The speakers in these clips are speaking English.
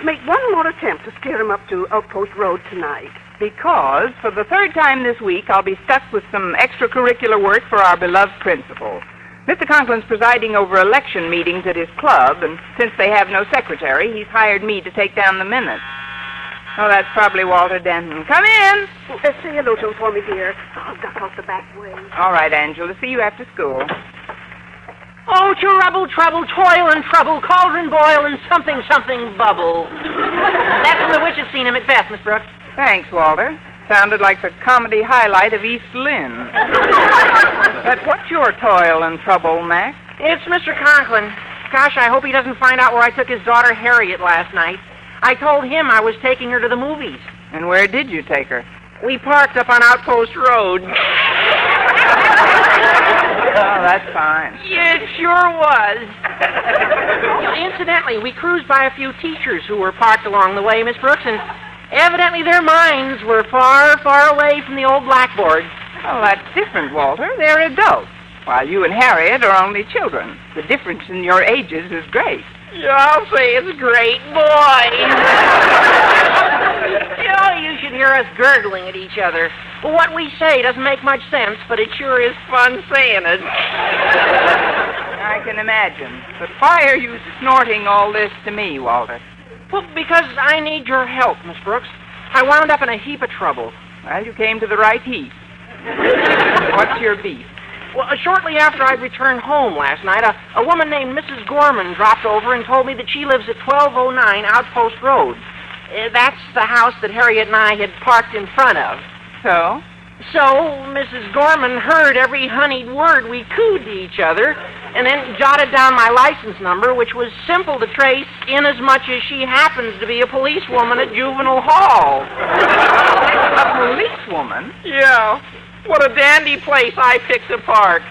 make one more attempt to steer him up to Outpost Road tonight. Because for the third time this week, I'll be stuck with some extracurricular work for our beloved principal. Mr. Conklin's presiding over election meetings at his club, and since they have no secretary, he's hired me to take down the minutes. Oh, that's probably Walter Denton. Come in. Say hello to him for me, dear. I'll duck out the back way. All right, Angela. See you after school. Oh, trouble, toil and trouble, cauldron boil and something bubble. That's from The Witch's Scene in Macbeth, Miss Brooks. Thanks, Walter. Sounded like the comedy highlight of East Lynne. But what's your toil and trouble, Mac? It's Mr. Conklin. Gosh, I hope he doesn't find out where I took his daughter Harriet last night. I told him I was taking her to the movies. And where did you take her? We parked up on Outpost Road. Oh, that's fine. Yeah, it sure was. Incidentally, we cruised by a few teachers who were parked along the way, Miss Brooks, and evidently their minds were far, far away from the old blackboard. Oh, that's different, Walter. They're adults, while you and Harriet are only children. The difference in your ages is great. Yeah, I'll say it's great, boy. You should hear us gurgling at each other. What we say doesn't make much sense, but it sure is fun saying it. I can imagine. But why are you snorting all this to me, Walter? Well, because I need your help, Miss Brooks. I wound up in a heap of trouble. Well, you came to the right heap. What's your beef? Well, shortly after I'd returned home last night, a woman named Mrs. Gorman dropped over and told me that she lives at 1209 Outpost Road. That's the house that Harriet and I had parked in front of. So? So, Mrs. Gorman heard every honeyed word we cooed to each other, and then jotted down my license number, which was simple to trace inasmuch as she happens to be a policewoman at Juvenile Hall. A policewoman? Yeah. What a dandy place I picked to park.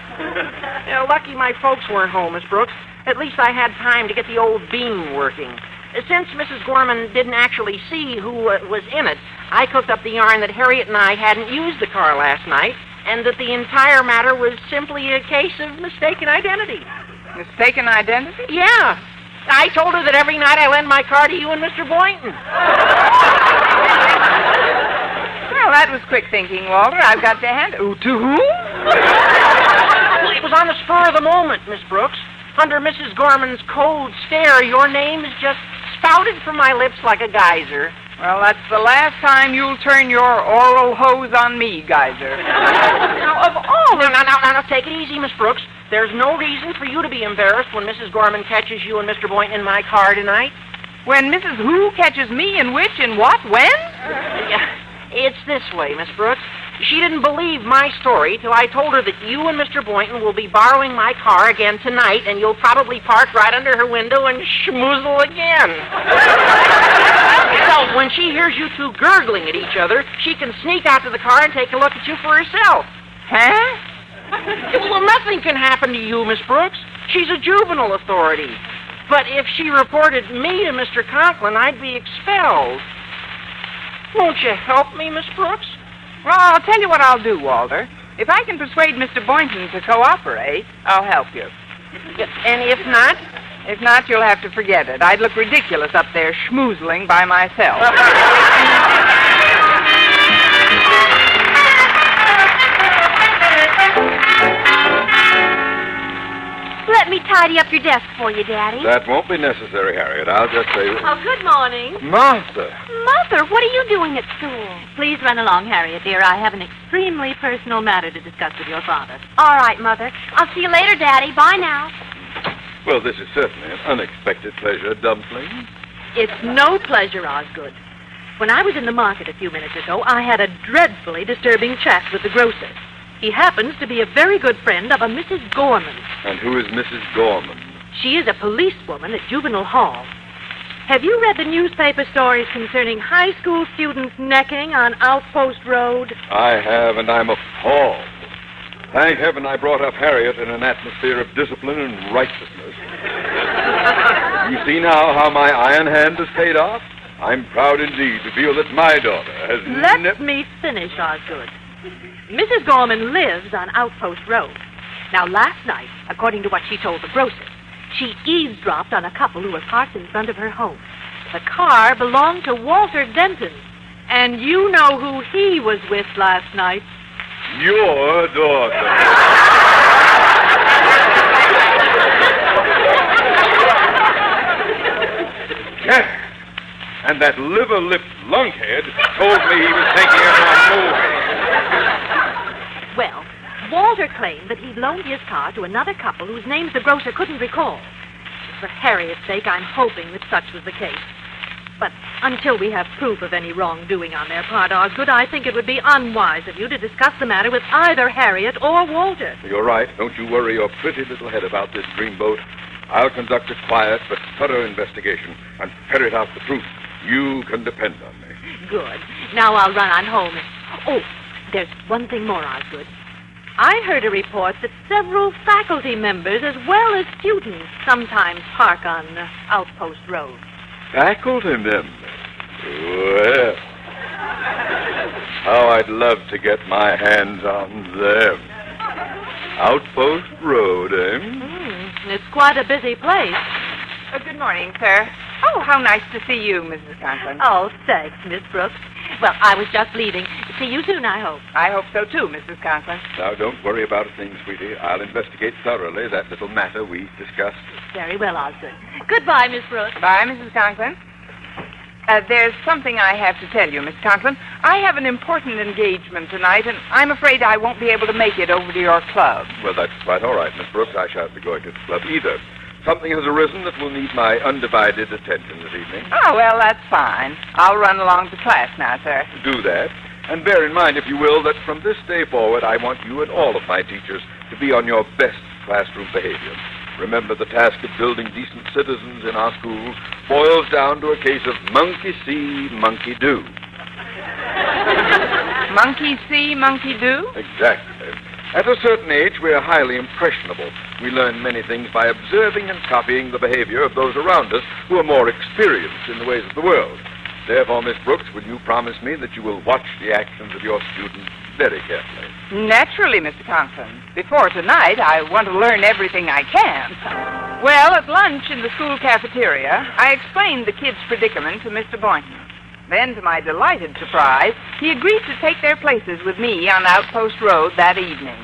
Lucky my folks weren't home, Miss Brooks. At least I had time to get the old beam working. Since Mrs. Gorman didn't actually see who was in it, I cooked up the yarn that Harriet and I hadn't used the car last night, and that the entire matter was simply a case of mistaken identity. Mistaken identity? Yeah. I told her that every night I lend my car to you and Mr. Boynton. Well, that was quick thinking, Walter. I've got to hand... Oh, to whom? Well, it was on the spur of the moment, Miss Brooks. Under Mrs. Gorman's cold stare, your name is just spouted from my lips like a geyser. Well, that's the last time you'll turn your oral hose on me, Geyser. Now, of all... Now, take it easy, Miss Brooks. There's no reason for you to be embarrassed when Mrs. Gorman catches you and Mr. Boynton in my car tonight. When Mrs. Who catches me and which and what? When? It's this way, Miss Brooks. She didn't believe my story till I told her that you and Mr. Boynton will be borrowing my car again tonight, and you'll probably park right under her window and schmoozle again. So when she hears you two gurgling at each other, she can sneak out to the car and take a look at you for herself. Huh? Well, nothing can happen to you, Miss Brooks. She's a juvenile authority. But if she reported me to Mr. Conklin, I'd be expelled. Won't you help me, Miss Brooks? Well, I'll tell you what I'll do, Walter. If I can persuade Mr. Boynton to cooperate, I'll help you. And if not? If not, you'll have to forget it. I'd look ridiculous up there schmoozling by myself. Let me tidy up your desk for you, Daddy. That won't be necessary, Harriet. I'll just say... Oh, good morning. Martha! Mother, what are you doing at school? Please run along, Harriet, dear. I have an extremely personal matter to discuss with your father. All right, Mother. I'll see you later, Daddy. Bye now. Well, this is certainly an unexpected pleasure, Dumpling. It's no pleasure, Osgood. When I was in the market a few minutes ago, I had a dreadfully disturbing chat with the grocer. He happens to be a very good friend of a Mrs. Gorman. And who is Mrs. Gorman? She is a policewoman at Juvenile Hall. Have you read the newspaper stories concerning high school students necking on Outpost Road? I have, and I'm appalled. Thank heaven I brought up Harriet in an atmosphere of discipline and righteousness. You see now how my iron hand has paid off? I'm proud indeed to feel that my daughter has... Let me finish, Osgood. Mrs. Gorman lives on Outpost Road. Now, last night, according to what she told the grocer, she eavesdropped on a couple who were parked in front of her home. The car belonged to Walter Denton. And you know who he was with last night. Your daughter. Yeah. And that liver-lipped lunkhead told me he was taking her on movie. Well, Walter claimed that he'd loaned his car to another couple whose names the grocer couldn't recall. For Harriet's sake, I'm hoping that such was the case. But until we have proof of any wrongdoing on their part, Osgood, I think it would be unwise of you to discuss the matter with either Harriet or Walter. You're right. Don't you worry your pretty little head about this dreamboat. I'll conduct a quiet but thorough investigation and ferret out the truth. You can depend on me. Good. Now I'll run on home. Oh, there's one thing more, Osgood. I heard a report that several faculty members, as well as students, sometimes park on Outpost Road. Faculty members? Well, how I'd love to get my hands on them. Outpost Road, eh? It's quite a busy place. Good morning, sir. Oh, how nice to see you, Mrs. Conklin. Oh, thanks, Miss Brooks. Well, I was just leaving. See you soon, I hope. I hope so, too, Mrs. Conklin. Now, don't worry about a thing, sweetie. I'll investigate thoroughly that little matter we discussed. Very well, Osgood. Goodbye, Miss Brooks. Bye, Mrs. Conklin. There's something I have to tell you, Miss Conklin. I have an important engagement tonight, and I'm afraid I won't be able to make it over to your club. Well, that's quite all right, Miss Brooks. I shan't be going to the club either. Something has arisen that will need my undivided attention this evening. Oh, well, that's fine. I'll run along to class now, sir. Do that. And bear in mind, if you will, that from this day forward, I want you and all of my teachers to be on your best classroom behavior. Remember, the task of building decent citizens in our schools boils down to a case of monkey see, monkey do. Monkey see, monkey do? Exactly. At a certain age, we are highly impressionable. We learn many things by observing and copying the behavior of those around us who are more experienced in the ways of the world. Therefore, Miss Brooks, will you promise me that you will watch the actions of your students very carefully? Naturally, Mr. Conklin. Before tonight, I want to learn everything I can. Well, at lunch in the school cafeteria, I explained the kids' predicament to Mr. Boynton. Then, to my delighted surprise, he agreed to take their places with me on Outpost Road that evening.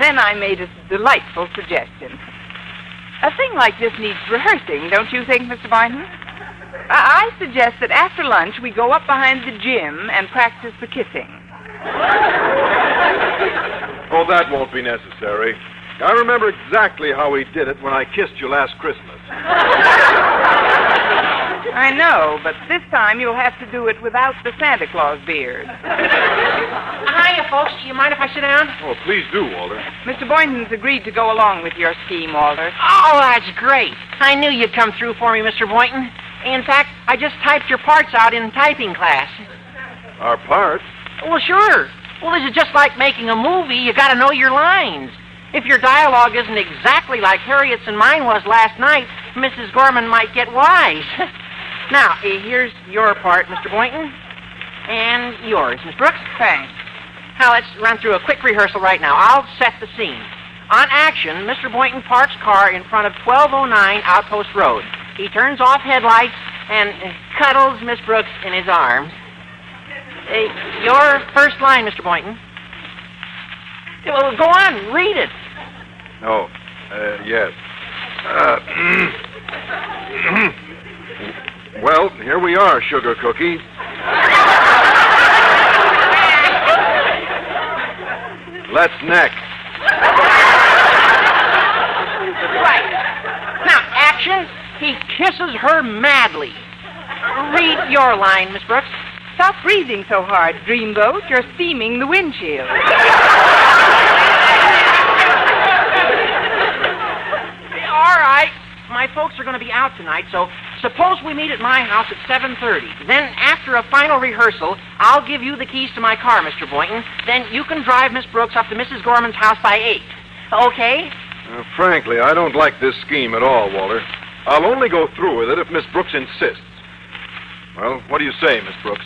Then I made a delightful suggestion. A thing like this needs rehearsing, don't you think, Mr. Boynton? I suggest that after lunch we go up behind the gym and practice the kissing. Oh, that won't be necessary. I remember exactly how he did it when I kissed you last Christmas. I know, but this time you'll have to do it without the Santa Claus beard. Hiya, folks. Do you mind if I sit down? Oh, please do, Walter. Mr. Boynton's agreed to go along with your scheme, Walter. Oh, that's great. I knew you'd come through for me, Mr. Boynton. In fact, I just typed your parts out in typing class. Our parts? Well, sure. Well, this is just like making a movie. You got to know your lines. If your dialogue isn't exactly like Harriet's and mine was last night, Mrs. Gorman might get wise. Now, here's your part, Mr. Boynton. And yours, Miss Brooks. Thanks. Now, let's run through a quick rehearsal right now. I'll set the scene. On action, Mr. Boynton parks car in front of 1209 Outpost Road. He turns off headlights and cuddles Miss Brooks in his arms. Your first line, Mr. Boynton. Well, go on, read it. Oh, yes. Well, here we are, Sugar Cookie. Let's neck. Right. Now, action. He kisses her madly. Read your line, Miss Brooks. Stop breathing so hard, Dreamboat. You're steaming the windshield. All right. My folks are going to be out tonight, so suppose we meet at my house at 7:30. Then, after a final rehearsal, I'll give you the keys to my car, Mr. Boynton. Then you can drive Miss Brooks up to Mrs. Gorman's house by 8. Okay? Frankly, I don't like this scheme at all, Walter. I'll only go through with it if Miss Brooks insists. Well, what do you say, Miss Brooks?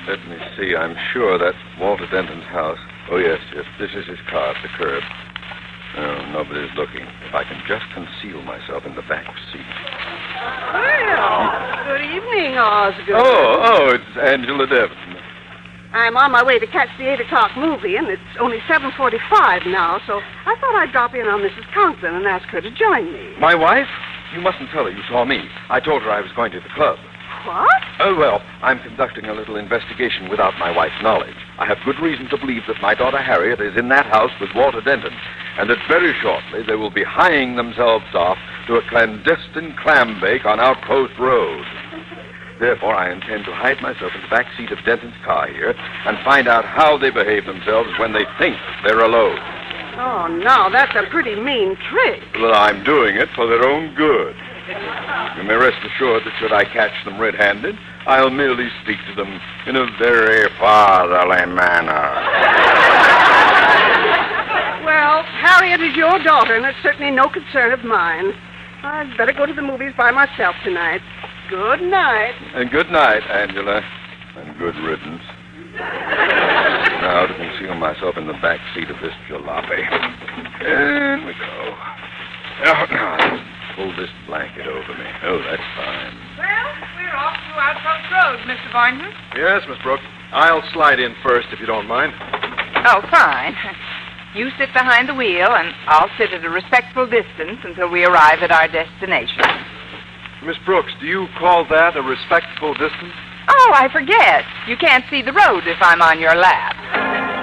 Let me see. I'm sure that's Walter Denton's house. Oh, yes. This is his car at the curb. Oh, nobody's looking. If I can just conceal myself in the back seat. Well, good evening, Osgood. Oh, it's Angela Devon. I'm on my way to catch the 8 o'clock movie, and it's only 7:45 now, so I thought I'd drop in on Mrs. Conklin and ask her to join me. My wife? You mustn't tell her you saw me. I told her I was going to the club. What? Oh, well, I'm conducting a little investigation without my wife's knowledge. I have good reason to believe that my daughter Harriet is in that house with Walter Denton, and that very shortly they will be hieing themselves off to a clandestine clam bake on Outpost Road. Therefore, I intend to hide myself in the back seat of Denton's car here and find out how they behave themselves when they think they're alone. Oh, now, that's a pretty mean trick. Well, I'm doing it for their own good. You may rest assured that should I catch them red-handed, I'll merely speak to them in a very fatherly manner. Well, Harriet is your daughter, and it's certainly no concern of mine. I'd better go to the movies by myself tonight. Good night. And good night, Angela. And good riddance. Now to conceal myself in the back seat of this jalopy. In we go. Now, pull this blanket over me. Oh, that's fine. Well, we're off to Outpost Road, Mr. Boynton. Yes, Miss Brooks. I'll slide in first, if you don't mind. Oh, fine. You sit behind the wheel, and I'll sit at a respectful distance until we arrive at our destination. Miss Brooks, do you call that a respectful distance? Oh, I forget. You can't see the road if I'm on your lap.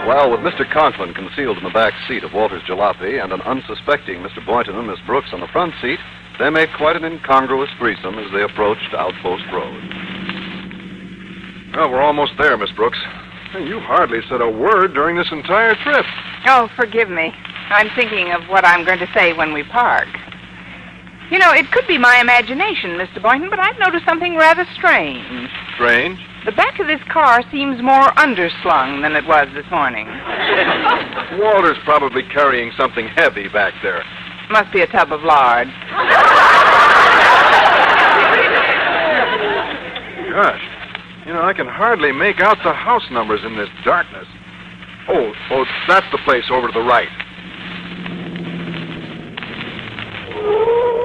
Well, with Mr. Conklin concealed in the back seat of Walter's jalopy and an unsuspecting Mr. Boynton and Miss Brooks on the front seat, they made quite an incongruous threesome as they approached Outpost Road. Well, we're almost there, Miss Brooks. You hardly said a word during this entire trip. Oh, forgive me. I'm thinking of what I'm going to say when we park. You know, it could be my imagination, Mr. Boynton, but I've noticed something rather strange. Strange? The back of this car seems more underslung than it was this morning. Walter's probably carrying something heavy back there. Must be a tub of lard. Gosh, you know, I can hardly make out the house numbers in this darkness. Oh, that's the place over to the right.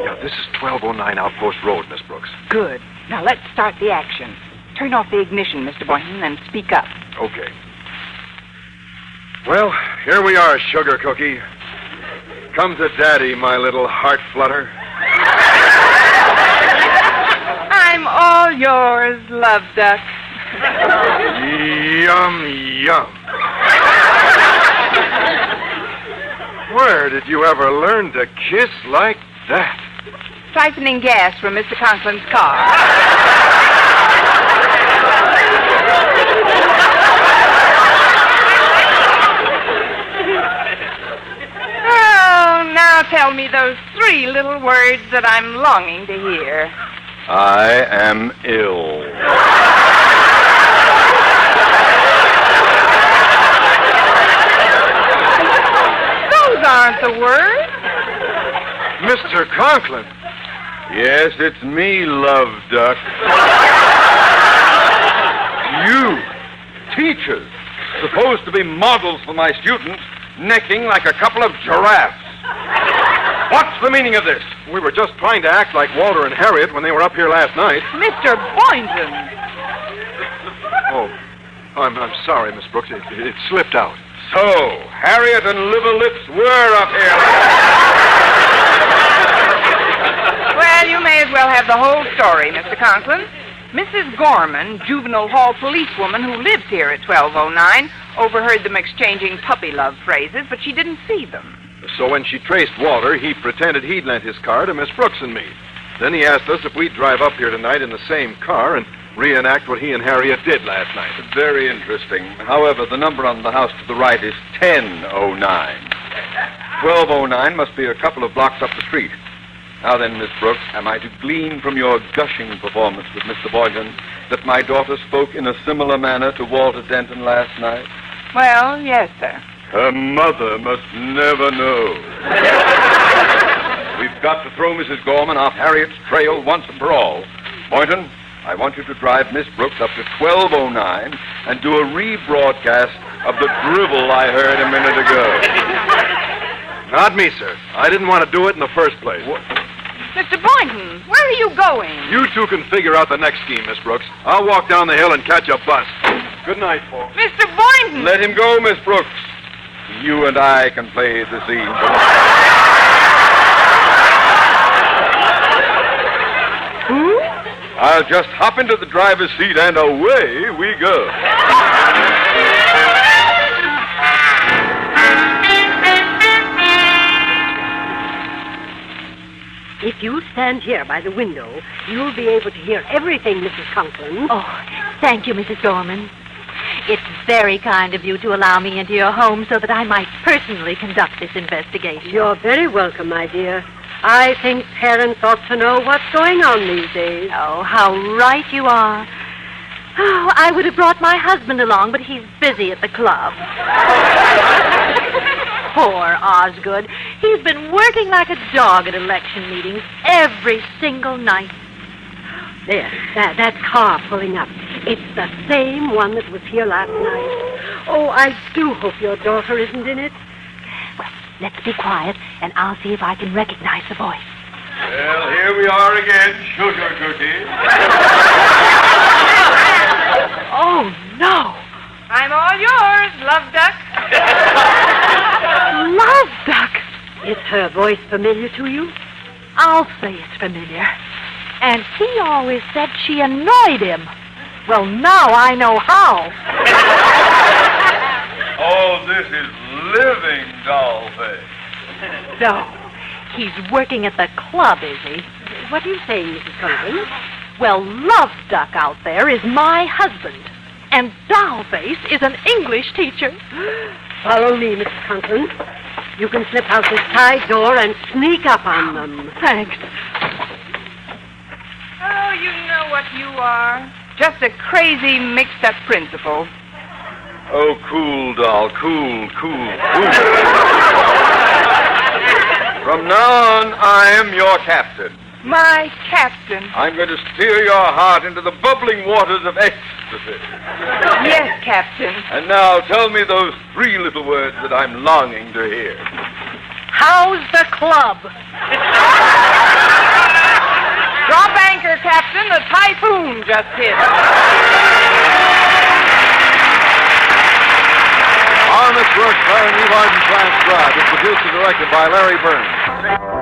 Yeah, this is 1209 Outpost Road, Miss Brooks. Good. Now let's start the action. Turn off the ignition, Mr. Boynton, and speak up. Okay. Well, here we are, Sugar Cookie. Come to Daddy, my little heart flutter. I'm all yours, Love Duck. Yum, yum. Where did you ever learn to kiss like that? Siphoning gas from Mr. Conklin's car. Oh, now tell me those 3 little words that I'm longing to hear. I am ill. Those aren't the words. Mr. Conklin. Yes, it's me, Love Duck. You, teachers, supposed to be models for my students, necking like a couple of giraffes. What's the meaning of this? We were just trying to act like Walter and Harriet when they were up here last night. Mr. Boynton. Oh, I'm sorry, Miss Brooks. It slipped out. So, Harriet and Liver Lips were up here. Well, you may as well have the whole story, Mr. Conklin. Mrs. Gorman, juvenile hall policewoman who lives here at 1209, overheard them exchanging puppy love phrases, but she didn't see them. So when she traced Walter, he pretended he'd lent his car to Miss Brooks and me. Then he asked us if we'd drive up here tonight in the same car and reenact what he and Harriet did last night. Very interesting. However, the number on the house to the right is 1009. 1209 must be a couple of blocks up the street. Now then, Miss Brooks, am I to glean from your gushing performance with Mr. Boynton that my daughter spoke in a similar manner to Walter Denton last night? Well, yes, sir. Her mother must never know. We've got to throw Mrs. Gorman off Harriet's trail once and for all. Boynton, I want you to drive Miss Brooks up to 1209 and do a rebroadcast of the drivel I heard a minute ago. Not me, sir. I didn't want to do it in the first place. What? Mr. Boynton, where are you going? You two can figure out the next scheme, Miss Brooks. I'll walk down the hill and catch a bus. Good night, folks. Mr. Boynton! Let him go, Miss Brooks. You and I can play the scene. Who? I'll just hop into the driver's seat and away we go. If you stand here by the window, you'll be able to hear everything, Mrs. Conklin. Oh, thank you, Mrs. Gorman. It's very kind of you to allow me into your home so that I might personally conduct this investigation. You're very welcome, my dear. I think parents ought to know what's going on these days. Oh, how right you are. Oh, I would have brought my husband along, but he's busy at the club. Poor Osgood. He's been working like a dog at election meetings every single night. There, that car pulling up. It's the same one that was here last night. Oh, I do hope your daughter isn't in it. Well, let's be quiet, and I'll see if I can recognize the voice. Well, here we are again, Sugar Cookie. Oh, no. I'm all yours, Love Duck. Love Duck. Is her voice familiar to you? I'll say it's familiar. And he always said she annoyed him. Well, now I know how. Oh, this is living doll face. No, he's working at the club, is he? What are you saying, Mrs. Conklin? Well, Love Duck out there is my husband. And Dollface is an English teacher. Follow me, Mrs. Conklin. You can slip out this side door and sneak up on them. Thanks. Oh, you know what you are. Just a crazy, mixed-up principal. Oh, cool, doll. Cool. From now on, I am your captain. My captain. I'm going to steer your heart into the bubbling waters of ecstasy. Yes, Captain. And now tell me those three little words that I'm longing to hear. How's the club? Drop anchor, Captain. The typhoon just hit. On Miss Brooks, starring Eve Arden, transcribed. It's produced and directed by Larry Burns.